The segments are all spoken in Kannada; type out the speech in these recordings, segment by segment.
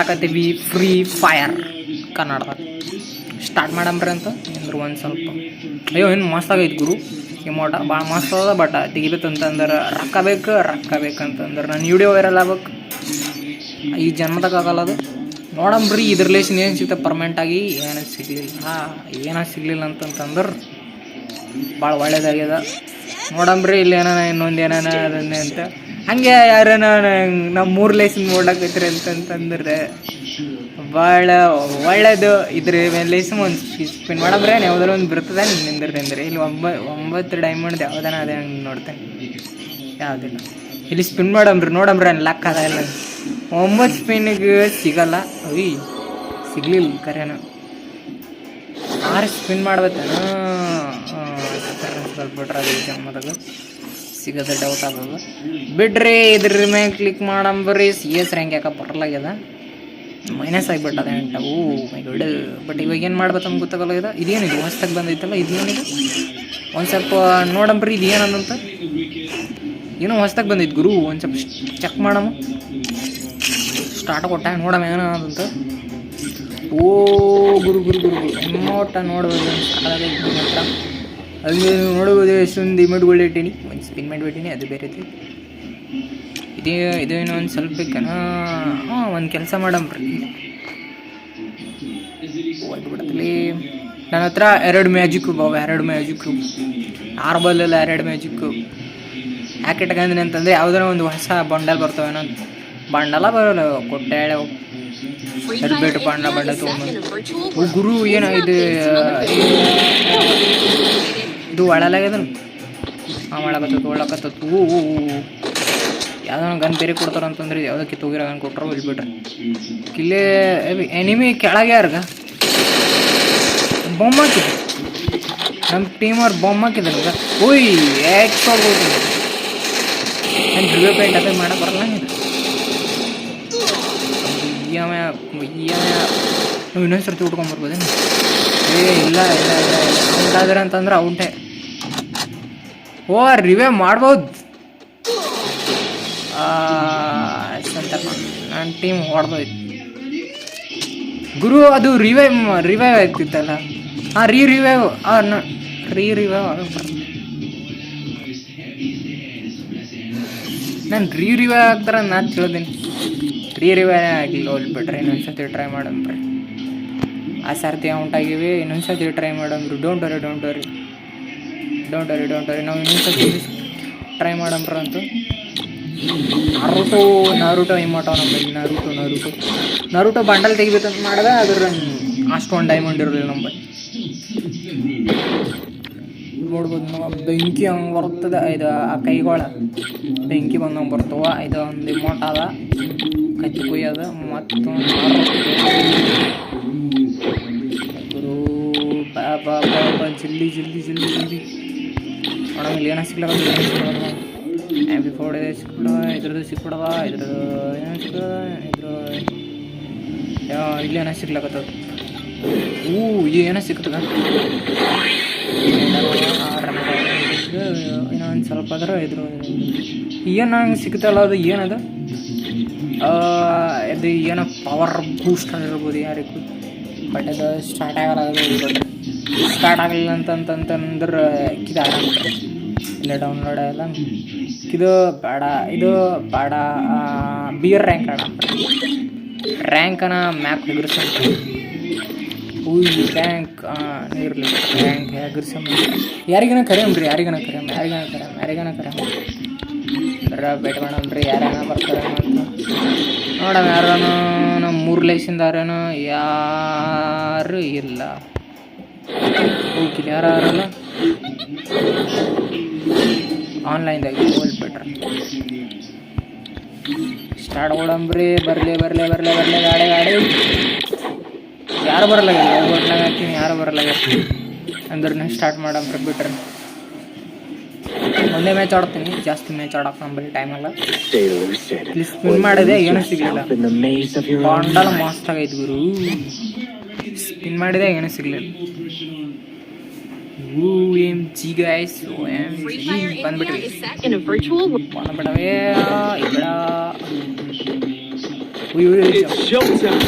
ಆಡಕತ್ತೀವಿ ಫ್ರೀ ಫೈರ್ ಕನ್ನಡದಾಗ. ಸ್ಟಾರ್ಟ್ ಮಾಡಂಬ್ರಿ ಅಂತ ಅಂದ್ರೆ ಒಂದು ಸ್ವಲ್ಪ ಅಯ್ಯೋ ಏನು ಮಸ್ತ್ ಆಗೈತೆ ಗುರು ಇಮೋಟ ಭಾಳ ಮಸ್ತ್ ಅದ. ಬಟ್ ತೆಗಿಬೇಕಂತಂದ್ರೆ ರೊಕ್ಕ ಬೇಕಂತಂದ್ರೆ ನಾನು ವಿಡಿಯೋ ವೈರಲ್ ಆಗ್ಬೇಕು. ಈ ಜನ್ಮದಾಗ ಆಗಲ್ಲ ಅದು. ನೋಡಂಬ್ರಿ ಇದ್ರ ರಿಲೇಷನ್ ಏನು ಸಿಗ್ತದೆ ಪರ್ಮನೆಂಟಾಗಿ. ಏನೂ ಸಿಗಲಿಲ್ಲ ಅಂತಂದ್ರೆ ಭಾಳ ಒಳ್ಳೇದಾಗ್ಯದ. ನೋಡಂಬ್ರಿ ಇಲ್ಲಿ ಇನ್ನೊಂದು ಅದನ್ನೇ ಅಂತ ಹಂಗೆ ಯಾರೇನ ನಮ್ಮ 3 ಲೈಸನ್ ನೋಡಕೈತ್ರಿ ಅಂತಂತಂದ್ರೆ ಭಾಳ ಒಳ್ಳೇದು. ಇದ್ರ ಲೈಸನ್ ಒಂದು ಸ್ಪಿನ್ ಮಾಡಂಬ್ರೆ ಯಾವುದಾದ್ರು ಒಂದು ಬರ್ತದೆ ನಿಂದ್ರಿ. ಇಲ್ಲಿ 9 ಡೈಮಂಡ್ ಯಾವ್ದಾನ ಅದೇ ಹಂಗೆ ನೋಡ್ತೇನೆ. ಯಾವುದಿಲ್ಲ ಇಲ್ಲಿ ಸ್ಪಿನ್ ನೋಡಂಬ್ರಿ ನನ್ನ ಲೆಕ್ಕ ಅದ ಇಲ್ಲ 9 ಸ್ಪಿನ್ನಿಗೆ ಸಿಗಲ್ಲ. ಸಿಗ್ಲಿಲ್ಲ ಕರೆನ 6 ಸ್ಪಿನ್ ಮಾಡ್ಬೇಕೇನ ಬಿಟ್ರೆ ಅದು ಜನ್ಮದಾಗ ಸಿಗೋದು ಡೌಟ್ ಆಗೋದು ಬಿಡ್ರಿ. ಇದ್ರ ಮೇಲೆ ಕ್ಲಿಕ್ ಮಾಡಂಬ್ರಿ. CS ರ್ಯಾಂಕ್ ಯಾಕೆ ಬರಲಾಗ್ಯದ, ಮೈನಸ್ ಆಗಿಬಿಟ್ಟದ 8. My god. ಬಟ್ ಇವಾಗ ಏನು ಮಾಡ್ಬೇಕಂತ ಗೊತ್ತಾಗಲ್ಲ. ಇದೇನಿದು ಹೊಸ್ದಾಗಿ ಬಂದೈತಲ್ಲ, ಇದೇನಿದು ಒಂದು ಸ್ವಲ್ಪ ನೋಡಂಬ್ರಿ. ಇದು ಏನಂತ ಏನೋ ಹೊಸ್ದಾಗಿ ಬಂದೈತೆ ಗುರು. ಒಂದು ಸ್ವಲ್ಪ ಚೆಕ್ ಮಾಡಮ್ಮ. ಸ್ಟಾರ್ಟ್ ಕೊಟ್ಟ ನೋಡಮ್ಮ ಏನಂತ. ಗುರು ಎಮ್ಮೋಟ ನೋಡ್ಬೋದು ಹತ್ರ ಅದು ನೋಡ್ಬೋದು. ಎಷ್ಟೊಂದು ಇಮೆಟ್ಗಳು ಇಟ್ಟೀನಿ, ಒಂದು ಸ್ಪಿನ್ ಮಾಡಿಬಿಟ್ಟೀನಿ, ಅದು ಬೇರೆ ಐತಿ. ಇದೇನು ಒಂದು ಸ್ವಲ್ಪ ಬೇಕನ. ಒಂದು ಕೆಲಸ ಮಾಡಂಬ್ರಿ. ಹೋಗ್ಬಿಡತ್ತಲ್ಲಿ ನನ್ನ ಹತ್ರ 2 ಮ್ಯಾಜಿಕ್ ಕ್ಯೂಬ್ ಅವ. 2 ಮ್ಯಾಜಿಕ್ ಕ್ಯೂಬ್ ಆರ್ಬಲ್ಲೆಲ್ಲ 2 ಮ್ಯಾಜಿಕ್ ಕ್ಯೂಬ್ ಯಾಕೆ ಇಟ್ಕೊಂಡ್ರಿ ಅಂತಂದರೆ ಯಾವುದಾರ ಒಂದು ಹೊಸ ಬಂಡಲ್ ಬರ್ತವೇನೋ. ಬಂಡಲ ಬರೋಲ್ಲ ಕೊಟ್ಟೆ ಬೇಟು ಬಂಡ ತೊಗೊಂಡು ಗುರು. ಏನೋ ಇದು ಒಳಲಾಗ್ಯದನು ಒಳಕತ್ತತ್ತು. ಯಾವುದೋ ಗನ್ ಬೇರೆ ಕೊಡ್ತಾರಂತಂದ್ರೆ ಯಾವುದೋ ಕಿತ್ತೋಗಿರೋ ಗನ್ ಕೊಟ್ಟರು ಇಲ್ಬಿಟ್ರೆ ಕಿಲ್ಲೇ ಎನಿಮಿ ಕೆಳಗೆ ಯಾರ್ಗ ಬಾಂಬ್ ಹಾಕಿದ್ರು. ನಮ್ಮ ಟೀಮವ್ರು ಬಾಂಬ್ ಹಾಕಿದ್ರಲ್ಲ. ಎಕ್ಸ್ಪೋರ್ಟ್ ನಾನು ರಿವ್ಯೂ ಪೇಂಟ್ ಅದೇ ಮಾಡಕ್ಕೆ ಬರಲ್ಲ. ನಾವು ಇನ್ನೊಂದು ಸರ್ತಿ ಉಟ್ಕೊಂಬರ್ಬೋದೇನು? ಇಲ್ಲ ಔಟಾದ್ರೆ ಅಂತಂದ್ರೆ ಔಟೇ. ರಿವ್ಯೂ ಮಾಡ್ಬೋದು ಅಂತ ನನ್ನ ಟೀಮ್ ಹೊಡೆದೋಯ್ತು ಗುರು. ಅದು ರಿವೈವ್ ಆಗ್ತಿತ್ತಲ್ಲ. ರಿವೈವ್ ನಾನು ರಿವೈವ್ ಆಗ್ತಾರ ನಾನು ತಿಳಿದೀನಿ. ರಿವೈವ್ ಆಗಿಲ್ಲ ಹೋಲ್ಬಿಟ್ರೆ ಇನ್ನೊಂದ್ಸತಿ ಟ್ರೈ ಮಾಡಂಬ್ರಿ. ಆ ಸರ್ತಿ ಔಟಾಗಿವಿ, ಇನ್ನೊಂದ್ಸತಿ ಟ್ರೈ ಮಾಡಂಬ್ರಿ. ಡೋಂಟ್ ವರಿ ನಾವು ಇನ್ನೊಂದ್ಸತಿ ಟ್ರೈ ಮಾಡಂಬ್ರ ಅಂತ. ನರುಟೋ ಇಮೋಟೋ ನಂಬಲ್ಲಿ ನರುಟೋ ಬಂಡಲ್ ತೆಗಿಬೇಕಂತ ಮಾಡಿದೆ. ಅದ್ರ ಅಷ್ಟೊಂದು ಡೈಮಂಡ್ ಇರಲಿಲ್ಲ ನಂಬಲ್ಲಿ. ನೋಡ್ಬೋದು ಬೆಂಕಿ ಹಂಗೆ ಬರ್ತದೆ. ಇದು ಆ ಕೈಗಳ ಬೆಂಕಿ ಬಂದಂಗೆ ಬರ್ತವ. ಇದು ಒಂದು ಇಮೋಟ್ ಅದ ಕತ್ತಿ ಕುಯ್ಯೋದು. ಮತ್ತೊಂದು ಜಲ್ದಿ ಮೇಡಮ್ ಇಲ್ಲಿ ಏನೋ ಸಿಗ್ಲದ. MP4 ಇದ್ರದ್ದು ಸಿಕ್ಬಿಡವ. ಇದ್ರದ್ದು ಏನೋ ಇಲ್ಲಿ ಏನೋ ಸಿಗ್ಲಕತ್ತದ. ಏನೋ ಸಿಗ್ತದ. ಇನ್ನೊಂದು ಸ್ವಲ್ಪ ಆದ್ರೆ ಇದ್ರ ಏನು ಹಂಗೆ ಸಿಗ್ತಲ್ಲ. ಅದು ಏನದು ಅದು ಏನೋ ಪವರ್ ಬೂಸ್ಟರ್ ಇರ್ಬೋದು ಯಾರಿಗೂ. ಬಟ್ ಅದು ಸ್ಟಾರ್ಟ್ ಆಗಲಿಲ್ಲ ಅಂತಂತಂದ್ರೆ ಇಲ್ಲ ಡೌನ್ಲೋಡ್ ಆಗಲ್ಲ. ಇದು ಬೇಡ ಬಿಯರ್ ರ್ಯಾಂಕನ ಮ್ಯಾಪ್ ಎಗರ್ಸಂತ. ರ್ಯಾಂಕ್ ಇರಲಿ. ರ್ಯಾಂಕ್ ಎಗರ್ಸಂ ಯಾರಿಗನ ಕರೆಯಮ್ರಿ. ಯಾರಿಗನ ಕರೆಯಮ್ ಬೇಟ ಮಾಡಮ್ರಿ. ಯಾರ್ಯಾನ ಬರ್ತಾರೆ ಅಂತ ನೋಡಮ್. ಯಾರನು ನಮ್ಮ 3 ಲೈಸಿಂದ ಯಾರು ಇಲ್ಲ. ಹೋಗಿಲ್ಲ ಯಾರಲ್ಲ ಆನ್ಲೈನ್ದಾಗ ಹೋಲ್ಬಿಟ್ರೆ ಸ್ಟಾರ್ಟ್ ಕೊಡಂಬ್ರಿ. ಬರಲಿ ಗಾಡಿ ಯಾರು ಬರಲ್ಲ. ಹಾಕ್ತೀನಿ ಯಾರು ಬರಲ್ಲ ಅಂದ್ರೆ ಸ್ಟಾರ್ಟ್ ಮಾಡಂಬ್ರಿ. ಬಿಟ್ರೆ ಒಂದೇ ಮ್ಯಾಚ್ ಆಡ್ತೀನಿ, ಜಾಸ್ತಿ ಮ್ಯಾಚ್ ಆಡೋಕೆ ನಂಬಲ್ಲಿ ಟೈಮ್ ಅಲ್ಲ. ಇಲ್ಲಿ ಸ್ಪಿನ್ ಮಾಡಿದೆ ಏನೂ ಸಿಗಲಿಲ್ಲ. ಬಾಂಡಲ್ ಮಸ್ತ್ ಆಗೈತೆ ಗುರು. ಸ್ಪಿನ್ ಮಾಡಿದೆ ಏನೂ ಸಿಗಲಿಲ್ಲ. OMG guys, OMG ಬಂದ್ಬಿಟ್ವಿ. ಬಂದ್ಬಿಟ್ಟವೇ It's showtime.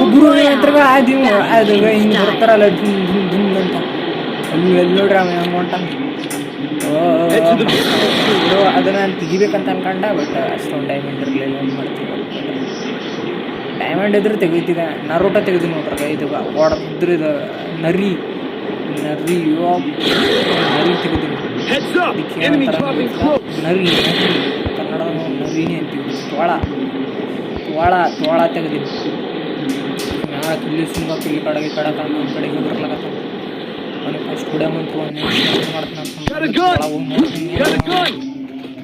ಒಬ್ರು ಹತ್ರ ಆದಿವು ಅದು ಹಿಂಗೆ ಬರ್ತಾರಲ್ಲ ಅಂತ ಅಲ್ಲಿ ನೋಡ್ರಿ ಅವ ಹೆಂಗೆ ಹೊಂಟ ಅದನ್ನ ನಾನು ತೆಗಿಬೇಕಂತ ಅನ್ಕೊಂಡ ಬಟ್ ಅಷ್ಟೊಂದು ಡೈಮಂಡ್ ಇರಲಿಲ್ಲ ಏನು ಮಾಡ್ತೀವಿ ಡೈಮಂಡ್ ಇದ್ರೆ ತೆಗಿತಿದ್ದೆ ನರೋಟ ತೆಗೆದು ನೋಡ್ರಿ ಇದು ಹೊಡೆದ್ರೆ ಇದು ನರಿ ನರಿ ನರಿ ತೆಗೆದಿನಿ ಅದಕ್ಕೆ ನರಿ ಕನ್ನಡದ ನರಿನೇ ಅಂತೀವಿ ತೋಳ ತೆಗೆದಿನಿ ಇಲ್ಲಿ ಸುಮ್ಮ ಈ ಕಡೆಗೆ ಈ ಕಡೆ ನಮ್ಮ ಕಡೆಗೆ ಬರ್ಲಾಗತ್ತ ಅವನಿಗೆ ಫಸ್ಟ್ ಹೊಡೆಯಂತು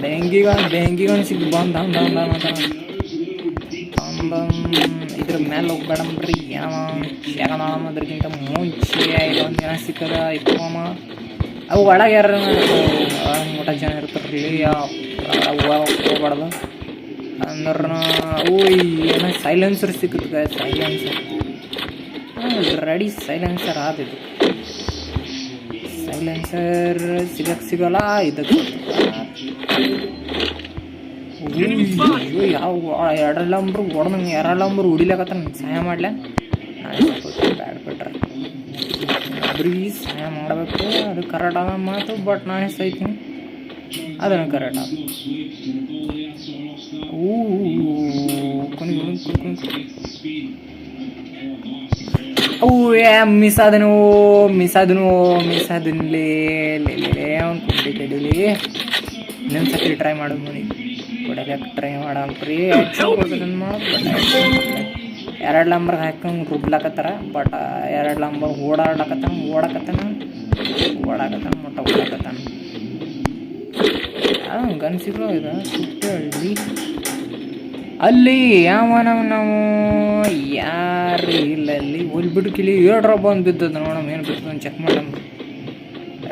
ಬೆಂಗಿಗನ್ ಸಿಗ್ ಬಂದ ಇದ್ರ ಮೇಲೆ ಹೋಗ್ಬೇಡಮ್ರಿ ಅದ್ರಕ್ಕಿಂತ ಮುಂಚೆ ಇದೊಂದು ಜನ ಸಿಕ್ಕದ ಇಪ್ಪಮ್ಮ ಅವು ಒಳಗೆ ಯಾರ ಊಟ ಜನ ಇರ್ತಾರ್ರಿ ಹೋಗ್ಬಾರ್ದು ಅಂದ್ರೆ ಅವು ಏನೋ ಸೈಲೆನ್ಸರ್ ಸಿಕ್ಕುತ್ತೆ ಸೈಲೆನ್ಸರ್ ರೆಡಿ ಸೈಲೆನ್ಸರ್ ಆದಿದ್ದು ಸೈಲೆನ್ಸರ್ ಸಿಗಲ್ಲ ಇದಕ್ಕೆ ಯಾವ ಎರಡಲ್ಲಂಬ್ರು ಹೊಡೆದಂಗೆ ಎರಡಲ್ಲಂಬ್ರು ಹೊಡಿಲಾಕತ್ತ ನಂಗೆ ಸಹಾಯ ಮಾಡ್ಲ ಬ್ಯಾಡ್ ಬಿಟ್ರೆ ಒಬ್ರಿಗೆ ಸಹಾಯ ಮಾಡಬೇಕು ಅದು ಕರೆಕ್ಟ್ ಆದ ಮಾತು ಬಟ್ ನಾನು ಸೈತೀನಿ ಅದನ್ನು ಕರೆಕ್ಟ್ ಆದ ಮಿಸ್ ಆದನು ಅವ್ನು ಕುಂಡಿಕಡಿಲಿ ಇನ್ನೊಂದು ಸತಿ ಟ್ರೈ ಮಾಡೋದು ನೋಡಿ ಹೊಡೆಯಕ್ಕೆ ಟ್ರೈ ಮಾಡಲ್ರಿ ಎರಡು ನಂಬರ್ಗೆ ಹಾಕಂಗೆ ರುಬ್ಲಾಕತ್ತಾರ ಬಟ್ ಎರಡು ನಂಬರ್ ಓಡಾಕತ್ತಾನ ಮೊಟ್ಟ ಓಡಾಕತ್ತಾನ ಗನ್ ಸಿಗ್ಲೋ ಇದು ಸುಟ್ಟು ಹೇಳಿ ಅಲ್ಲಿ ನಾವು ಯಾರು ಇಲ್ಲ ಅಲ್ಲಿ ಹೋಲ್ಬಿಟ್ಟು ಕಿಲಿ 7 ಡ್ರಾಪ್ ಬಂದು ಬಿದ್ದದ ನೋಡಮ್ ಏನು ಬಿದ್ದು ಅಂತ ಚೆಕ್ ಮಾಡಮ್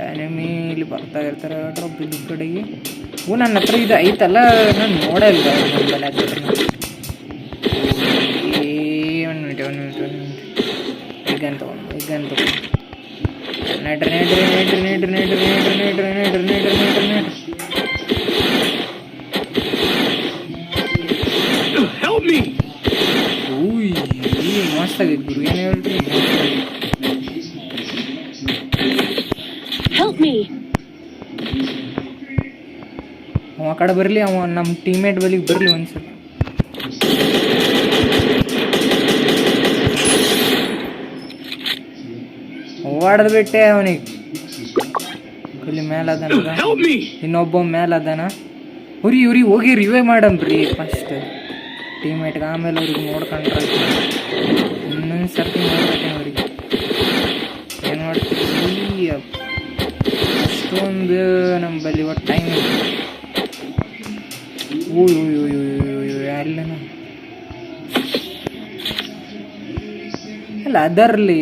ಎನಿಮಿ ಇಲ್ಲಿ ಬರ್ತಾ ಇರ್ತಾರೆ 7 ಡ್ರಾಪ್ ಬಿದ್ದ ಕಡೆಗೆ ನನ್ನ ಹತ್ರ ಇದು ಐತಲ್ಲ ನಾನು ನೋಡೇ ಇಲ್ಲ ಒಂದು ಮಿನಿಟ್ ಈಗಂತ ನೆಡ್ರಿ ಮಸ್ತ್ ಆಗೈತೆ ಗುರು ಏನು ಹೇಳ್ರಿ ಅವ ಕಡೆ ಬರಲಿ ಅವ ನಮ್ಮ ಟೀಮೇಟ್ ಬಲಿಗೆ ಬರಲಿ ಒಂದ್ಸಲ ಹೊಡೆದು ಬಿಟ್ಟೆ ಅವನಿಗೆ ಇಲ್ಲಿ ಮೇಲದಾನ ಇನ್ನೊಬ್ಬ ಮೇಲದಾನ ಉರಿ ಹೋಗಿ ರಿವೇ ಮಾಡಮ್ರಿ ಫಸ್ಟ್ ಟೀಮೇಟ್ಗೆ ಆಮೇಲೆ ಅವ್ರಿಗೆ ನೋಡ್ಕೊಂಡ್ರೆ ಇನ್ನೊಂದು ಸರ್ತಿ ನೋಡ್ಬೇಕು ಅವ್ರಿಗೆ ಏನು ಮಾಡ್ತೀವಿ ಅಷ್ಟೊಂದು ನಮ್ಮ ಬಲ್ಲಿ ಒಟ್ಟು ಟೈಮ್ ಅಲ್ಲ ಅಲ್ಲ ಅದರ್ಲಿ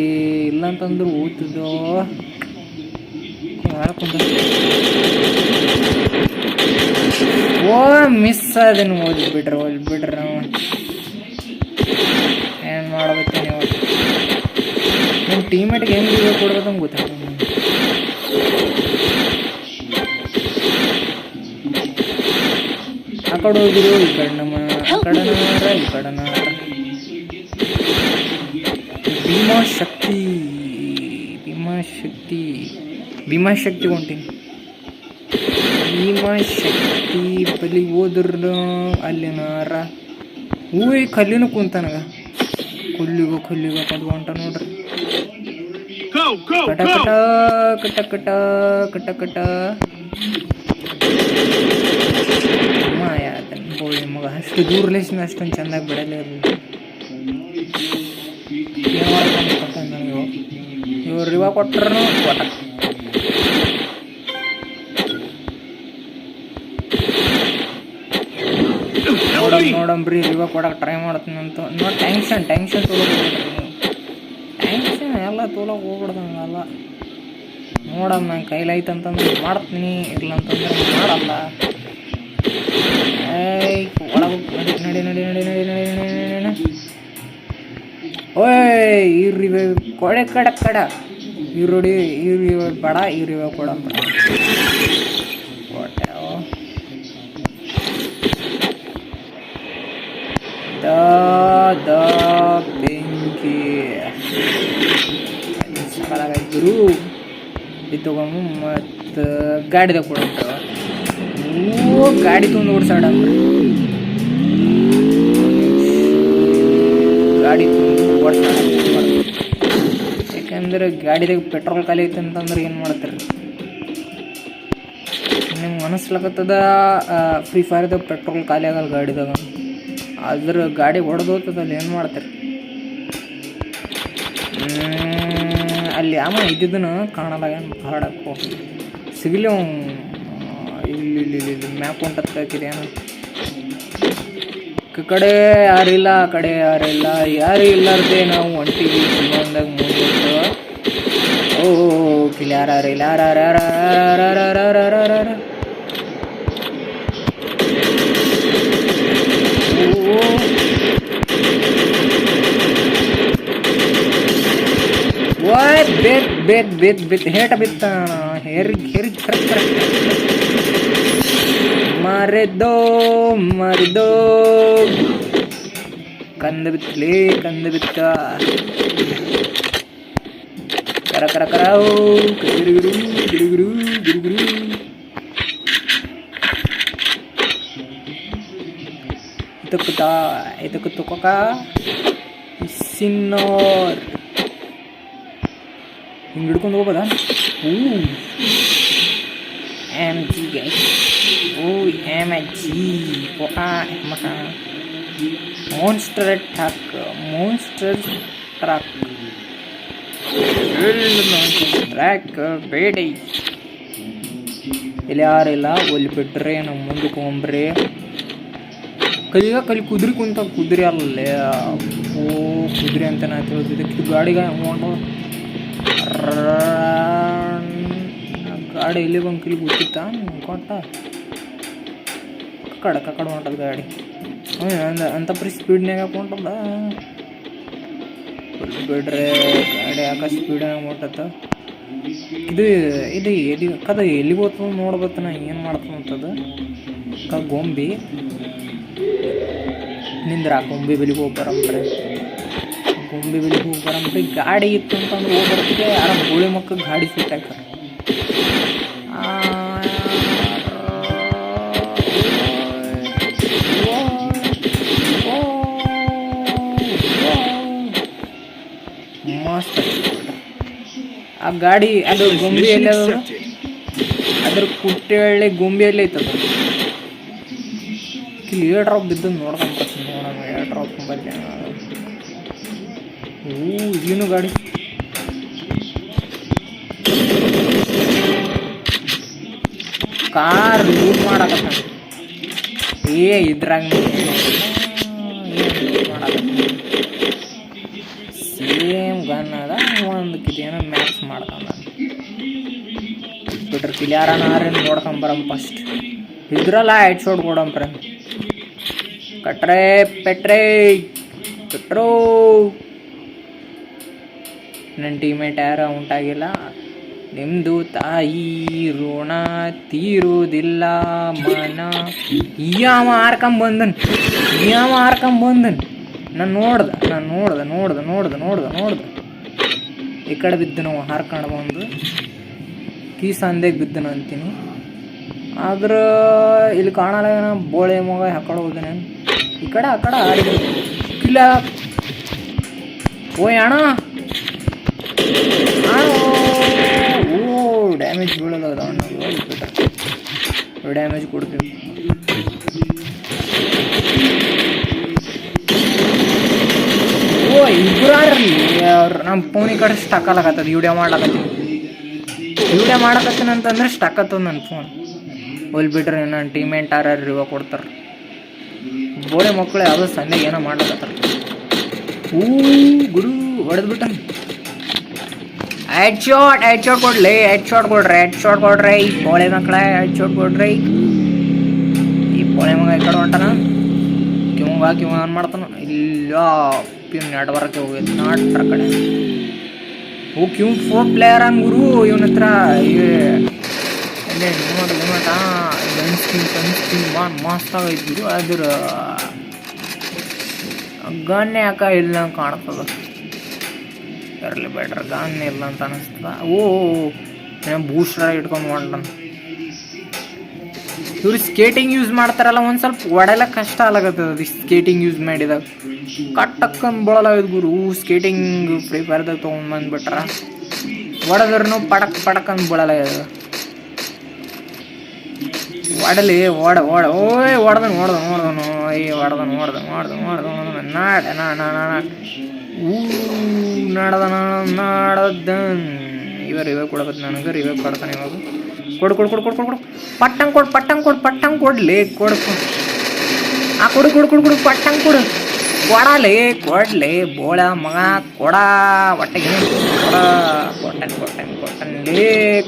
ಇಲ್ಲಂತಂದ್ರೆ ಓದ್ತಿದ್ದೋ ಮಿಸ್ ಅದನ್ನು ಓದ್ಬಿಟ್ರೆ ನಾವು ಏನು ಮಾಡ್ಬೇಕು ನೀವು ನಮ್ಮ ಟೀಮೇಟ್ಗೆ ಹೆಂಗೆ ರಿವ್ಯೂ ಕೊಡ್ಬೇಕಂತ ಗೊತ್ತಾಗ ಆ ಕಡೆ ಹೋಗಿರು ಈ ಕಡೆ ನಮ್ಮ ಆ ಕಡೆನಾರ ಈ ಕಡೆನಾರ ಭೀಮಾಶಕ್ತಿ ಹೊಂಟೀನಿ ಭೀಮಾಶಕ್ತಿ ಬಲಿ ಹೋದ್ರ ಅಲ್ಲಿನಾರ ಕಲ್ಲಿನ ಕುಂತನಗ ಕೊಲ್ಲಿಗೋ ಕದ್ದು ಹೊಂಟ ನೋಡ್ರಿ ಕಟ ಹೋಳಿ ಮಗ ಅಷ್ಟು ದೂರಲೇಸಿನ ಅಷ್ಟೊಂದು ಚೆಂದಾಗಿ ಬಿಡಲೇ ಇರಲಿಲ್ಲ ಇವ್ರು ರಿವಾ ಕೊಟ್ಟರು ನೋಡಂಬ್ರಿ ರಿವ ಕೊಡಕ್ಕೆ ಟ್ರೈ ಮಾಡ್ತೀನಿ ಅಂತ ನೋಡಿ. ಟೆನ್ಷನ್ ತೊಗೊಳ್ರಿ, ಟೆನ್ಷನ್ ಎಲ್ಲ ತೊಗೊಳಕ್ಕೆ ಹೋಗ್ಬಿಡ್ದಂಗಲ್ಲ. ನೋಡಮ್ಮ ನಂಗೆ ಕೈಲೈತೆ ಅಂತಂದ್ರೆ ಮಾಡ್ತೀನಿ, ಇಲ್ಲ ಅಂತಂದ್ರೆ ಮಾಡಲ್ಲ. ಒಳಗೆ ನಡಿ. ಓಯ್ ಇವ್ರಿವೆ ಕೊಡೆ ಕಡ ಇವ್ರೊಡಿ ಇವ್ರಿವೆ ಬೇಡ, ಇವ್ರಿವೆ ಕೊಡಂಬ್ರ ಕೊಟ್ಟೆ. ಬೆಂಕಿ ಗುರು ಇದು ತಗೊಂಡು ಮತ್ತು ಗಾಡಿದಾಗ ಕೊಡಂತ. ಗಾಡಿ ತೊಗೊಂಡು ಓಡಿಸಾಡಂಬ್ರ, ಗಾಡಿ ತೊಗೊಂಡು ಓಡಿಸಾಡ. ಯಾಕಂದ್ರೆ ಗಾಡಿದಾಗ ಪೆಟ್ರೋಲ್ ಖಾಲಿ ಐತೆ ಅಂತಂದ್ರೆ ಏನು ಮಾಡ್ತಾರೆ ನಿಮ್ಗೆ ಮನಸ್ಲಾಗತ್ತದ. ಫ್ರೀ ಫೈರ್ದಾಗ ಪೆಟ್ರೋಲ್ ಖಾಲಿ ಆಗಲ್ಲ ಗಾಡಿದಾಗ, ಅದ್ರ ಗಾಡಿ ಹೊಡೆದೋಗ್ತದಲ್ಲಿ ಏನು ಮಾಡ್ತಾರೆ. ಅಲ್ಲಿ ಇದ್ದಿದ್ದನ್ನು ಕಾಣಲ್ಲ, ಏನು ಹಾಡಕ್ಕೆ ಹೋಗಿ ಸಿಗಲಿ. ಇಲ್ಲಿ ಮ್ಯಾಪ್ ಹೊಂಟತ್ತಾಕಿದೆ ಏನೋ. ಕಡೆ ಯಾರಿಲ್ಲ, ಆ ಕಡೆ ಯಾರಿಲ್ಲ, ಯಾರು ಇಲ್ಲಾರ್ದೆ ನಾವು ಹೊಂಟಿವಿ ಜೀವನದಾಗ ಮುಂದೆ. ಕಿಲ್ ಯಾರಿಲ್ಲ. ಬೇತ್ ಹೇಟ ಬಿತ್ತ ಹೆರಿಗೆ ಮರೆದೋ ಕಂದ ಬಿತ್ತ ಕರ ಗಿರಿಗುರು ಇದಕ್ಕೆ ತುಕೋಕ ಸಿನ್ನೋರ್ ಹಿಂಗೆ ಹಿಡ್ಕೊಂಡು ಹೋಗೋದಾ. MG guys. MG Monster truck track ಬೇಡಿ. ಇಲ್ಲಿ ಯಾರಿಲ್ಲ, ಒಲ್ಲಿ ಬಿಟ್ರೆ ನಮ್ಮ ಮುಂದಕ್ಕೆ ಹೋಗ್ರಿ. ಕಲಿ ಕುದುರೆ ಕುದುರೆ ಅಲ್ಲೇ. ಕುದುರೆ ಅಂತ ನಾ ತಿಳಿದಿದ್ದಕ್ಕೆ ಗಾಡಿಗೆ ಗಾಡಿ ಇಲ್ಲಿ ಬಂದು ಕಿಲಿ ಗೊತ್ತಿತ್ತ ಕೊಟ್ಟ ಕಡೆ ಹೊಂಟದ ಗಾಡಿ. ಅಂತ ಸ್ಪೀಡ್ನಾಗ ಹೊಂಟದ ಬಿಡ್ರೆ ಗಾಡಿ ಯಾಕೆ ಸ್ಪೀಡ್ನಾಗ ಹೊಂಟತ್ತ. ಇದು ಎಲ್ಲಿಗೆ ಹೋಗ್ತದ ನೋಡ್ಬೇಕು ನಾ ಏನು ಮಾಡ್ತದಂತದ. ಗೊಂಬಿ ನಿಂದ್ರ ಗೊಂಬಿ ಬೆಲಿಗೆ ಹೋಗಿ ಬರಂಬ್ರಿ. ಗಾಡಿ ಇತ್ತು ಅಂತಂದ್ರೆ ಹೋಗಿ ಬರ್ತಿದ್ದೆ. ಯಾರ ಗೋಳಿ ಮಕ್ಕಳು ಗಾಡಿ ಸಿಟ್ಟಾಕ ಮಸ್ತ್. ಆ ಗಾಡಿ ಅದು ಗೊಂಬಿ ಎಲ್ಲ ಅದ್ರ ಕುಟ್ಟೆ ಗೊಂಬಿಯಲ್ಲೇ ಐತದ. ಇಲ್ಲಿ ಏರ್ ಡ್ರಾಪ್ ಬಿದ್ದದ್ದು ನೋಡ್ಕೊಂಬರ್ತೀನಿ. ನೋಡೋಣ ಏರ್ ಡ್ರಾಪ್ ಬಂದ. ಇಲ್ಲಿನೂ ಗಾಡಿ ಕಾರ್ ಲೂಟ್ ಮಾಡಕತ್ತ. ಇದ್ರಾಗ ಸೇಮ್ ಗನ್ ಅದ, ಒಂದಕ್ಕಿದೇನೋ ಮ್ಯಾಕ್ಸ್ ಮಾಡ್ಕೊಂಡ ಬಿಟ್ರೆ ಕಿಲಿಯಾರನಾರೇನು ನೋಡ್ಕೊಂಬರಮ್ಮ ಫಸ್ಟ್. ಇದ್ರಲ್ಲ ಹೆಡ್ ಶಾಟ್ ಕೊಡಂಬ್ರ. ಪೆಟ್ರೋ ನನ್ನ ಟೀಮೇಟ್ ಯಾರು ಉಂಟಾಗಿಲ್ಲ. ನಿಮ್ಮದು ತಾಯಿ ಋಣ ತೀರುವುದಿಲ್ಲ ಮನ. ಯಾಮ ಹಾರ್ಕೊಂಬಂದನ್ ನಾನು ನೋಡ್ದೆ ಈ ಕಡೆ ಬಿದ್ದು ನಾವು ಹಾರ್ಕೊಂಡು ಬಂದು ಕೀಸಂದೇಗೆ ಬಿದ್ದನು ಅಂತೀನಿ. ಆದ್ರೆ ಇಲ್ಲಿ ಕಾಣಲ್ಲ ಏನ ಬೋಳೆ ಮಗ ಹಾಕೊಂಡು ಹೋಗ್ತಾನೆ. ಈ ಕಡೆ ಆ ಕಡೆ ಆಡಿದ್ರು ಇಲ್ಲ. ಓಯ್ ಅಣ್ಣ ಡ್ಯಾಮೇಜ್ ಬೀಳಲ್ಲ ಅಣ್ಣ. ಡ್ಯಾಮೇಜ್ ಕೊಡ್ತೀವಿ. ಇಬ್ಬರು ನಮ್ಮ ಫೋನ್ ಈ ಕಡೆ ಸ್ಟಕ್ ಆಗತ್ತದ. ವಿಡಿಯೋ ಮಾಡಕತ್ತೀನಿ ಅಂತಂದ್ರೆ ಸ್ಟಕ್ ಆಗ್ತದ ನನ್ನ ಫೋನ್. ಹೋಲ್ ಬಿಟ್ರೆ ನನ್ನ ಟೀಮೇಟ್ ಯಾರು ರಿವ ಕೊಡ್ತಾರೆ. ಬೋಳೆ ಮಕ್ಕಳು ಯಾವುದೋ ಸಂಡೆಗೆ ಏನೋ ಮಾಡ್ಲಕತ್ತಾರ. ಗುರು ಹೊಡೆದ್ಬಿಟ್ಟ. ಹೆಡ್ ಶಾಟ್ ಕೊಡ್ಲಿ, ಹೆಡ್ ಶಾಟ್ ಕೊಡ್ರಿ ಈ ಬೋಳೆ ಮಕ್ಕಳ, ಹೆಡ್ ಶಾಟ್ ಕೊಡ್ರಿ. ಈ ಬೋಳೆ ಮಗ ಈ ಕಡೆ ಹೊಂಟಾನ. ಕಿವ ಏನು ಮಾಡ್ತಾನ ಇಲ್ಲ ನೆಟ್ವರ್ಕ್ ಹೋಗಿದ್ದು ನಾಟ್ರ ಕಡೆ. ಕ್ಯೂ 4 ಪ್ಲೇಯರ್ ಅನ್ ಗುರು ಇವನ ಹತ್ರ. ಗನ್ ಸ್ಕಿನ್ ಮಸ್ತ್ ಆಗೈತಿ ಗುರು. ಅದ್ರ ಗನ್ ಯಾಕ ಇಲ್ಲ ಕಾಣ್ತದ. ಇರಲಿ ಬೇಡ್ರ, ಗನ್ ಇಲ್ಲ ಅಂತ ಅನಿಸ್ತದ. ಬೂಸ್ಟರ್ ಇಟ್ಕೊಂಡು ಹೊಂಟಾನ. ಇವ್ರು ಸ್ಕೇಟಿಂಗ್ ಯೂಸ್ ಮಾಡ್ತಾರಲ್ಲ, ಒಂದು ಸ್ವಲ್ಪ ಒಡೆಲ್ಲ ಕಷ್ಟ ಆಗತ್ತದ ಸ್ಕೇಟಿಂಗ್ ಯೂಸ್ ಮಾಡಿದಾಗ. ಕಟ್ಟಕ್ಕಂದು ಬಳಲಾಗದು ಗುರು. ಸ್ಕೇಟಿಂಗ್ ಫ್ರೀ ಫೈರ್ದಾಗ ತೊಗೊಂಡು ಬಂದ್ಬಿಟ್ರ ಹೊಡೆದ್ರೂ ಪಡಕ್ ಅಂದ್ ಬಳಲಾಗದ. ಒಡಲಿ ಹೊಡೆದನು ನಾಡದನ್. ಇವಾಗ ಕೊಡಬೇಕು ನನಗೆ, ಇವಾಗ ಕೊಡ್ತಾನೆ. ಇವಾಗ ಕೊಡು ಪಟ್ಟಂಗ್ ಕೊಡ್ಲಿ. ಕೊಡು ಪಟ್ಟಂಗ್ ಕೊಡ್ಲಿ ಬೋಳ ಮಗ ಕೊಡ ಹೊಟ್ಟೆಗೆ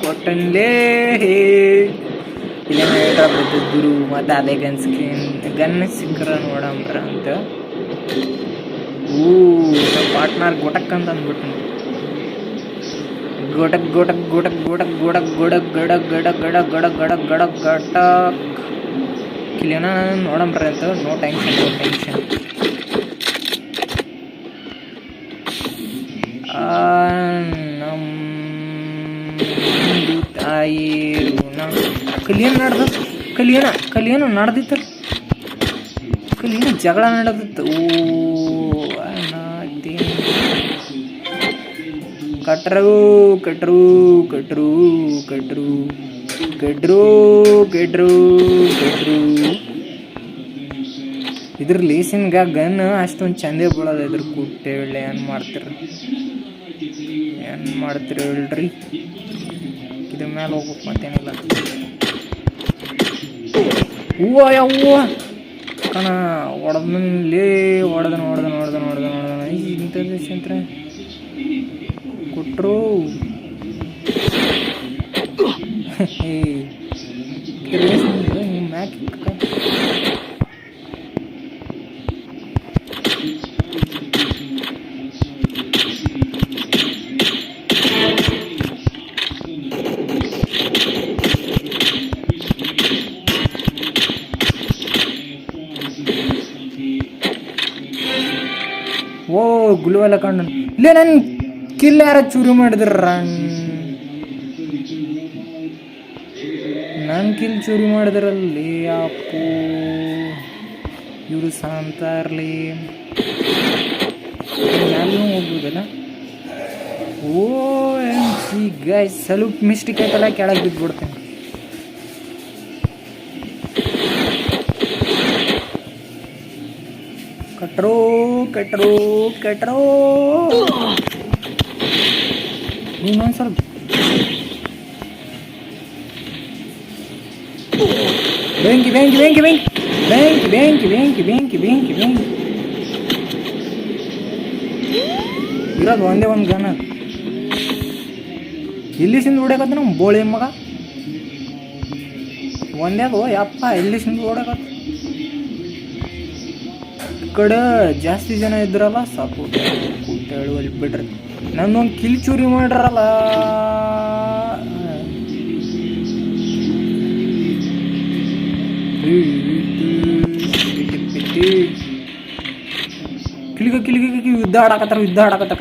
ಕೊಟ್ಟನ್ಲೇ. ಇಲ್ಲೇನೋ ಹೇಳ್ಬಿಟ್ಟು ಗುರು. ಮತ್ತು ಅದೇ ಗನ್ ಸಿಕ್ಕರ ನೋಡಂಬ್ರ ಅಂತ. ನಮ್ಮ ಪಾರ್ಟ್ನರ್ ಗೊಟಕ್ ಅಂತ ಅಂದ್ಬಿಟ್ಟು ಗೊಟಕ್ ಇಲ್ಲೇನ ನೋಡಂಬ್ರ ಅಂತ. No tension. ನಮ್ದು ತಾಯಿರು ಕಲಿಯೇನು ನಡೆದಿತ್ತು. ಕಲಿಯೇನು ಜಗಳ ನಡೆದಿತ್ತು. ಕಟ್ರು ಇದ್ರ ಲೇಸಿನ್ಗ ಗನ್ ಅಷ್ಟೊಂದು ಚಂದೇ ಬೀಳೋದು. ಇದ್ರ ಕುಟ್ಟೆ ಒಳ್ಳೆ ಏನು ಮಾಡ್ತೀರಿ ಹೇಳ್ರಿ. ಇದ್ರ ಮೇಲೆ ಹೋಗ್ಬೇಕು ಮತ್ತೇನಿಲ್ಲ. ಯವ್ವ ಕಣ ಹೊಡೆದಲೇ ಹೊಡೆದನ ಇಂಥದ್ದು ಸಂತ್ರ ಕೊಟ್ಟರು. ಮ್ಯಾಕ್ ಗುಳುವೆಲ್ಲ ಕಂಡು ಇಲ್ಲೇ ನನ್ನ ಕಿಲ್ ಯಾರ ಚೂರಿ ಮಾಡಿದ್ರ. ನನ್ನ ಕಿಲ್ ಚೂರಿ ಮಾಡಿದ್ರಲ್ಲಿ ಅಪ್ಪು ಇವರು ಶಾಂತ ಇರಲಿ ಹೋಗ್ಬೋದಲ್ಲ. ಗೈಸ್ ಸ್ವಲ್ಪ ಮಿಸ್ಟೇಕ್ ಆಯ್ತಲ್ಲ, ಕೆಳಗೆ ಬಿದ್ದುಬಿಡ್ತೇನೆ. ಕಟ್ರೋ ಇನ್ನೊಂದು ಸ್ವಲ್ಪ ಬೆಂಕಿ ಇರೋದು ಒಂದೇ ಒಂದು ಗನ. ಇಲ್ಲಿ ಸಿಂದ ಹೊಡ್ಯಾಕತ್ತ ನಮ್ಮ ಬೋಳಿ ಮಗ. ಒಂದೇದು ಯಪ್ಪ ಇಲ್ಲಿ ಸಿಂದ ಹೊಡ್ಯಾಕತ್ತ. ಕಡೆ ಜಾಸ್ತಿ ಜನ ಇದ್ರಲ್ಲ ಸಾಕು ಹೇಳುವಲ್ಲಿ ಬಿಡ್ರಿ. ನನ್ನೊಂದು ಕಿಲ್ ಚೂರಿ ಮಾಡ್ರಲ್ಲ. ಕಿಲಿಗೆ ಯುದ್ಧ ಆಡಕತ್ತಾರ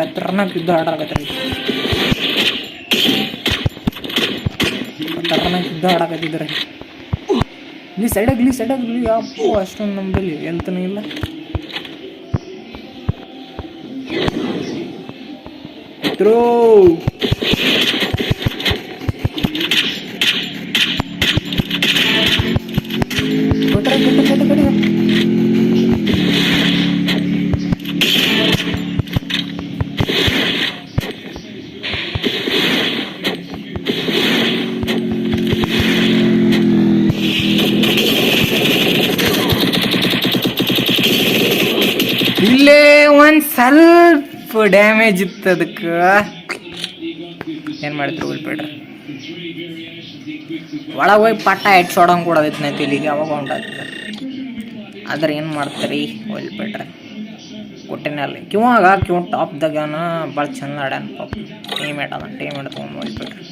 ಖತರ್ನಾಕ್ ಯುದ್ಧ ಆಡಕತ್ತಾರ. ಆಡಕತ್ತಿದ್ದಾರೆ ಇಲ್ಲಿ ಸೈಡಾಗ್ಲಿ ಅಪ್ಪು ಅಷ್ಟೊಂದು ನಮ್ಮಲ್ಲಿ ಎಂತನೂ ಇಲ್ಲ. ಒಂದು ಸ್ವಲ್ಪ ಡ್ಯಾಮೇಜ್ ಇತ್ತು ಅದಕ್ಕೆ. ಏನು ಮಾಡಿದ್ರು ಹೋಗ್ಬಿಡ್ರಿ. ಒಳಗೆ ಹೋಗಿ ಪಟ್ಟ ಹೆಡ್ಸೋಡಂಗೆ ಕೊಡೋದೈತೆ ನೈತಿ ಇಲ್ಲಿಗೆ ಅವಾಗ ಹೊಂಟಾಗ್ತದೆ. ಆದ್ರೆ ಏನು ಮಾಡ್ತಾರೆ ಹೋಗ್ಬಿಟ್ರೆ ಕೊಟ್ಟಿನಲ್ಲಿ ಕಿವ ಟಾಪ್ದಾಗನ ಭಾಳ ಚಂದ ಆಡ್ಯಾನ ಪಾಪ. ಟೀಮೇಟ್ ತೊಗೊಂಡು ಹೋಗ್ಬಿಟ್ರಿ.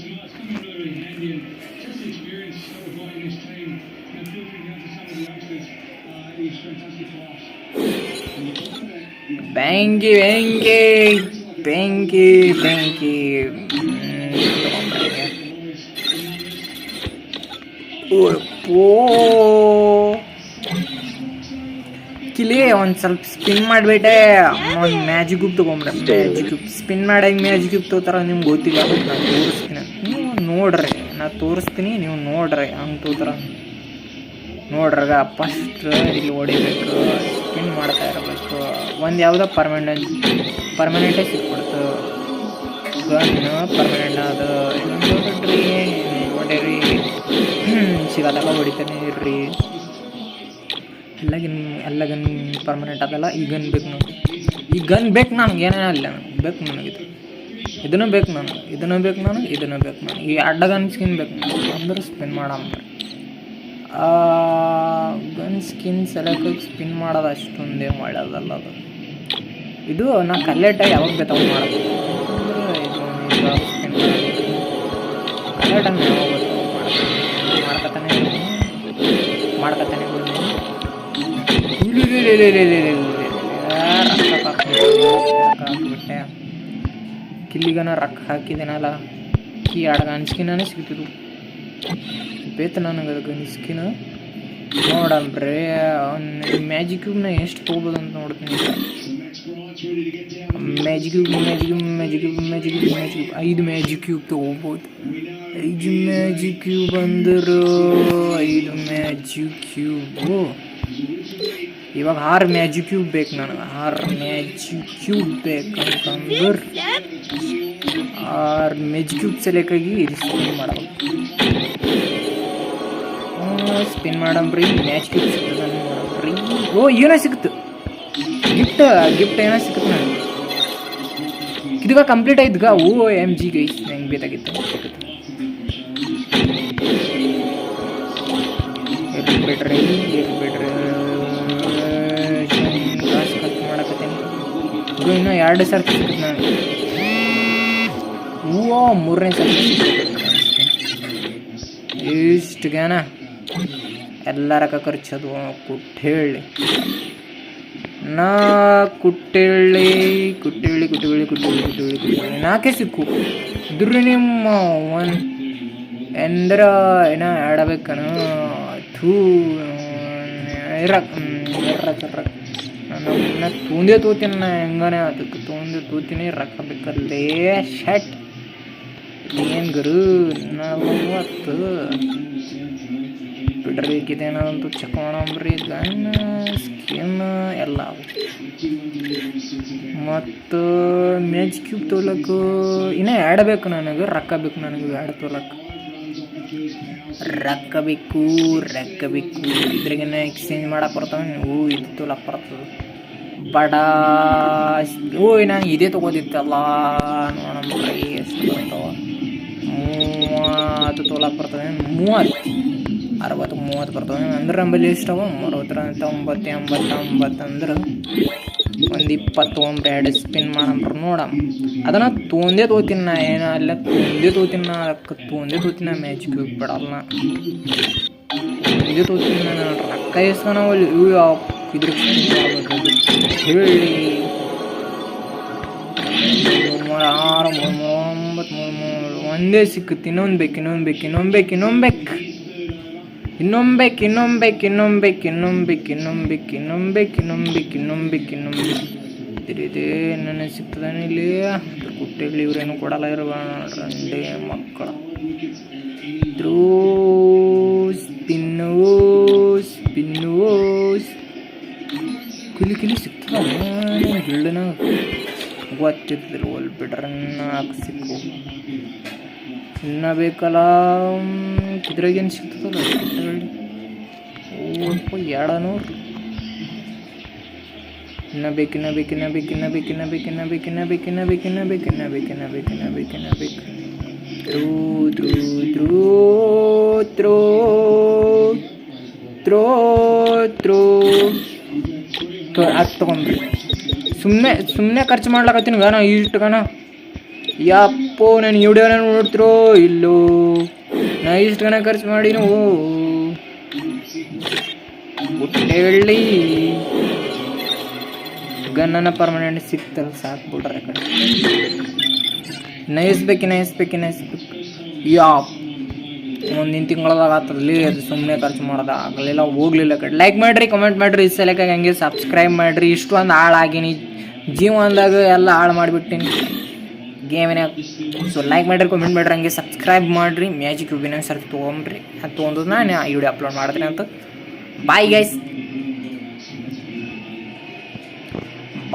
ಬೆಂಕಿ ಬೆಂಕಿ ಬೆಂಕಿ ಬೆಂಕಿ ಕಿಲಿ ಒಂದು ಸ್ವಲ್ಪ ಸ್ಪಿನ್ ಮಾಡಿಬಿಟ್ಟೆ. ಒಂದು ಮ್ಯಾಜಿಕ್ ಕ್ಯೂಬ್ ತೊಗೊಂಬಿಡ. ಮ್ಯಾಜಿಕ್ ಕ್ಯೂಬ್ ಸ್ಪಿನ್ ಮಾಡಂಗೆ ಮ್ಯಾಜಿಕ್ ಕ್ಯೂಬ್ ತೊಗೋತಾರ ನಿಮ್ಗೆ ಗೊತ್ತಿಲ್ಲ. ನಾನು ತೋರಿಸ್ತೀನಿ, ನೀವು ನೋಡ್ರಿ. ನಾನು ತೋರಿಸ್ತೀನಿ, ನೀವು ನೋಡ್ರಿ. ಹಂಗೆ ತೋತಾರ ನೋಡ್ರಾಗ. ಫಸ್ಟ್ ಇಲ್ಲಿ ಹೊಡಿಬೇಕು, ಸ್ಪಿನ್ ಮಾಡ್ತಾ ಇರಬೇಕು. ಒಂದು ಯಾವುದೋ ಪರ್ಮನೆಂಟೇ ಸಿಕ್ಬಿಡ್ತು. ಗನ್ ಪರ್ಮನೆಂಟ್ ಅದು ನೋಡ್ರಿ. ನೋಡಿರಿ ಸಿಗದಾಗ ಹೊಡಿತಾನೆ ಇರ್ರಿ. ಎಲ್ಲ ಗನ್ ಪರ್ಮನೆಂಟ್ ಅದಲ್ಲ. ಈ ಗನ್ ಬೇಕು ನನಗೆ, ಈ ಗನ್ ಬೇಕು ನನಗೆ. ಏನೇನೋ ಅಲ್ಲ ಬೇಕು ನನಗಿದು. ಇದನ್ನು ಬೇಕು ನನಗೆ, ಇದನ್ನು ಬೇಕು ನನಗೆ, ಇದನ್ನು ಬೇಕು ನನಗೆ. ಈ ಅಡ್ಡ ಗನ್ ಸ್ಕಿನ್ ಬೇಕು ನನಗೆ. ಅಂದ್ರೆ ಸ್ಪಿನ್ ಮಾಡಂಬ್ರಿ. ಗನ್ ಸ್ಕಿನ್ ಸೆಲೆಕ್ಟ್ ಸ್ಪಿನ್ ಮಾಡೋದು ಅಷ್ಟೊಂದೇನು ಒಳ್ಳೆಯದಲ್ಲ ಅದು. ಇದು ನಾ ಕಲ್ಲೆಟ ಯಾವಾಗ ಬೇಕಾಗ ಮಾಡೋದು. ಇದು ಸ್ಪಿನ್ ಕಲ್ಲೆಟನ್ನು ಯಾವಾಗ ಬೇಕಾಗ ಮಾಡ್ಕೊತಾನೆ ಹಾಕ್ಬಿಟ್ಟೆ. ಕಿಲ್ಲಿಗನ ರೊಕ್ಕ ಹಾಕಿದೇನಲ್ಲ. ಕೀ ಗನ್ಸ್ಕಿನೇ ಸಿಗ್ತಿದ್ದು ಬೇತ ನನಗೆ. ಅದು ಗನ್ಸ್ಕಿನ ನೋಡಂಬ್ರಿ. ಮ್ಯಾಜಿಕ್ ಕ್ಯೂಬ್ನ ಎಷ್ಟು ತೊಗೋಬೋದು ಅಂತ ನೋಡ್ತೀನಿ. ಮ್ಯಾಜಿಕ್ ಕ್ಯೂಬ್ 5 ಮ್ಯಾಜಿಕ್ ಕ್ಯೂಬ್ ತೊಗೋಬೋದು. 5 ಮ್ಯಾಜಿಕ್ ಕ್ಯೂಬ್ ಅಂದ್ರೆ 5 ಮ್ಯಾಜಿಕ್ ಕ್ಯೂಬು. ಇವಾಗ 6 ಮ್ಯಾಜಿಕ್ ಕ್ಯೂಬ್ ಬೇಕು ನನಗೆ. 6 ಮ್ಯಾಜಿಕ್ ಕ್ಯೂಬ್ ಬೇಕಂತಂದ್ರೆ 6 ಮ್ಯಾಜಿಕ್ ಕ್ಯೂಬ್ ಸೆಲೆಕ್ಟಾಗಿ ಸ್ಪಿನ್ ಮಾಡಬೇಕು. ಸ್ಪಿನ್ ಮಾಡಂಬ್ರಿ. ಮ್ಯಾಚ್ ಕ್ಯೂಬ್ ಸಿಗ್ತದೆ ನೋಡಂಬ್ರಿ. ಓ ಏನೋ ಸಿಕ್ತು ಗಿಫ್ಟ್ ಏನೋ ಸಿಕ್ತು ನನಗೆ. ಇದೀಗ ಕಂಪ್ಲೀಟ್ ಆಯ್ತಗ. OMG ಗೈಸ್, ನಂಗೆ ಬೇಕಾಗಿತ್ತು. ಇರ್ಬಿಡ್ರಿ ಕಾಸು ಖರ್ಚು ಮಾಡಕತ್ತೇನೆ. ಇನ್ನೂ 2 ಸರ್ತಿ ಸಿಕ್ತು ನನಗೆ. ಮೂರನೇ ಸರ್ತಿ ಇಷ್ಟು ಜ್ಞಾನ ಎಲ್ಲರಕ ಖರ್ಚದು. ಕುಟ್ಟೇಳಿ ನಾ ಕುಟ್ಟೇಳಿ 4 ಸಿಕ್ಕು. ಇದ್ರಿ ನಿಮ್ಮ ಎಂದ್ರ ಏನೋ ಆಡಬೇಕನ. ನಾನು ತೊಂದೇ ತೋತೀನಿ. ನಾ ಹೆಂಗಾನೆ ಅದಕ್ಕೆ ತೋತೀನಿ. ರೊಕ್ಕ ಬೇಕಲ್ಲೇ ಶಟ್. ಏನು ಗುರು ನಾವು ಬಿಡ್ರಿಕಿದೇನಂತೂ ಚೆಕ್ ಮಾಡಂಬ್ರಿ. ಗನ್ ಸ್ಕಿನ್ ಎಲ್ಲ. ಮತ್ತು ಮ್ಯಾಚ್ ಕ್ಯೂಬ್ ತೊಗೊಳಕ್ಕೆ ಇನ್ನೂ ಆಡಬೇಕು ನನಗೆ. ರೊಕ್ಕ ಬೇಕು ನನಗೆ ಆಡ ತೊಗೊಳಕ್ಕೆ. ರೊಕ್ಕ ಬೇಕು. ಇದ್ರಾಗೇನ ಎಕ್ಸ್ಚೇಂಜ್ ಮಾಡಕ್ಕೆ ಬರ್ತವೆ. ಇದು ತೊಗೊಳಕ್ಕೆ ಬರ್ತದೆ ಬಡ. ನಾನು ಇದೇ ತೊಗೋದಿತ್ತಲ್ಲ. ನೋಡಂಬ್ರಿ ಎಷ್ಟು ಬರ್ತಾವ. 30 ತೊಗೊಳಕ್ಕೆ ಬರ್ತವೆ. 30 60 30 ಬರ್ತವೆ ಅಂದ್ರೆ ನಂಬಲ್ಲಿ ಎಷ್ಟವ 60 90 80 ಅಂದ್ರೆ ಒಂದು 20 ತೊಗೊಂಬ್ರಿ. 2 ಸ್ಪಿನ್ ಮಾಡಂಬ್ರಿ. ನೋಡಮ್ ಅದನ್ನು ತೊಂದೇ ತೋತೀನಿ. ನಾ ಏನೋ ಅಲ್ಲ ತೊಂದೇ ತೋತೀನಿ. ಮ್ಯಾಚ್ ಕ್ಯೂಬ್ ಬಿಡಲ್ಲ. ತೊಂದೇ ತೋತೀನಿ ನಾನು. ರೊಕ್ಕ ಇಸ್ಕೊಳವಲ್ಲಿ ಇವು ಯಾವ ಇದ್ರ ಹೇಳಿ 6 39 ಒಂದೇ ಸಿಕ್ಕುತ್ತೆ. ಇನ್ನೊಂದು ಬೇಕು. ಇದೇ ನನ್ನ ಸಿಗ್ತದಾನೆ ಇಲ್ಲಿ. ಕುಟ್ಟೆಗಳು ಇವ್ರೇನು ಕೊಡಲ್ಲ. ರಂಡೆ ಮಕ್ಕಳ ಸ್ಪಿನ್ನೋಸ್ ಕಿಲಿ ಸಿಗ್ತದ. ಗಿಲ್ಡನ ಗೊತ್ತಿರ್ತಿದ್ರು. ಒಲ್ ಬಿಡ್ರ 4 ಸಿಕ್ಕು. ಇನ್ನ ಬೇಕಲ್ಲ. ಇದ್ರಾಗೇನು ಸಿಗ್ತದಲ್ಲ. ಓ 200 ಇನ್ನ ಬೇಕಿನ್ನ ಬೇಕಿನ್ನ ಬೇಕಿನ್ನ ಬೇಕಿನ್ನ ಬೇಕಿನ್ನ ಬೇಕಿನ್ನ ಬೇಕಿನ್ನ ಬೇಕಿನ್ನ ಬೇಕಿನ್ನ ಬೇಕಿನ್ನ ಬೇಕಿನ್ನ ಬೇಕಿನ್ನ ಬೇಕು through through through throw throw throw ಅದು ತೊಗೊಂಡ್ರಿ. ಸುಮ್ಮನೆ ಖರ್ಚು ಮಾಡ್ಲಕತ್ತೀನಿ ಗಾನ ಇಷ್ಟು ಗಾನ. ಯಪ್ಪೋ ನಾನು ವಿಡಿಯೋನ ನೋಡ್ತಿರೋ ಇಲ್ಲೋ, ನಾ ಇಷ್ಟು ಗನ ಖರ್ಚು ಮಾಡಿ ಹೇಳಿ ಗನ್ನನ ಪರ್ಮನೆಂಟ್ ಸಿಕ್ತಲ್ಲ ಸಾಕು ಬಿಡ್ರೆ ಆ ಕಡೆ. ನಯಿಸ್ಬೇಕು ಮುಂದಿನ ತಿಂಗಳದಾಗ ಆಗ್ತದಲ್ಲಿ. ಅದು ಸುಮ್ಮನೆ ಖರ್ಚು ಮಾಡೋದು ಆಗಲಿಲ್ಲ, ಹೋಗ್ಲಿಲ್ಲ ಕಡೆ. ಲೈಕ್ ಮಾಡಿರಿ, ಕಮೆಂಟ್ ಮಾಡಿರಿ, ಈ ಸಲಕ್ಕಾಗಿ ಹಂಗೆ ಸಬ್ಸ್ಕ್ರೈಬ್ ಮಾಡಿರಿ. ಇಷ್ಟೊಂದು ಹಾಳಾಗೀನಿ ಜೀವನದಾಗ ಎಲ್ಲ ಹಾಳು ಮಾಡಿಬಿಟ್ಟಿನಿ ಗೇಮಿನಾಗ. ಸೊ ಲೈಕ್ ಮಾಡಿರಿ, ಕಮೆಂಟ್ ಮಾಡಿರಿ, ಹಂಗೆ ಸಬ್ಸ್ಕ್ರೈಬ್ ಮಾಡಿರಿ. ಮ್ಯಾಜಿಕ್ ವಿನಾಗ ಸರ್ ತೊಗೊಂಬ್ರಿ, ಅದು ತೊಗೊಂಡು ನಾನು ಈ ವಿಡಿಯೋ ಅಪ್ಲೋಡ್ ಮಾಡಿದ್ರಿ ಅಂತ. Bye guys,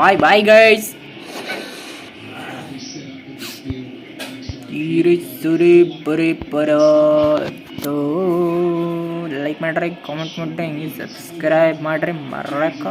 bye guys. Like ಮಾಡ್ರಿ, ಕಾಮೆಂಟ್ ಮಾಡ್ರಿ, ಹಿಂಗೆ ಸಬ್ಸ್ಕ್ರೈಬ್ ಮಾಡ್ರಿ. ಮರಕ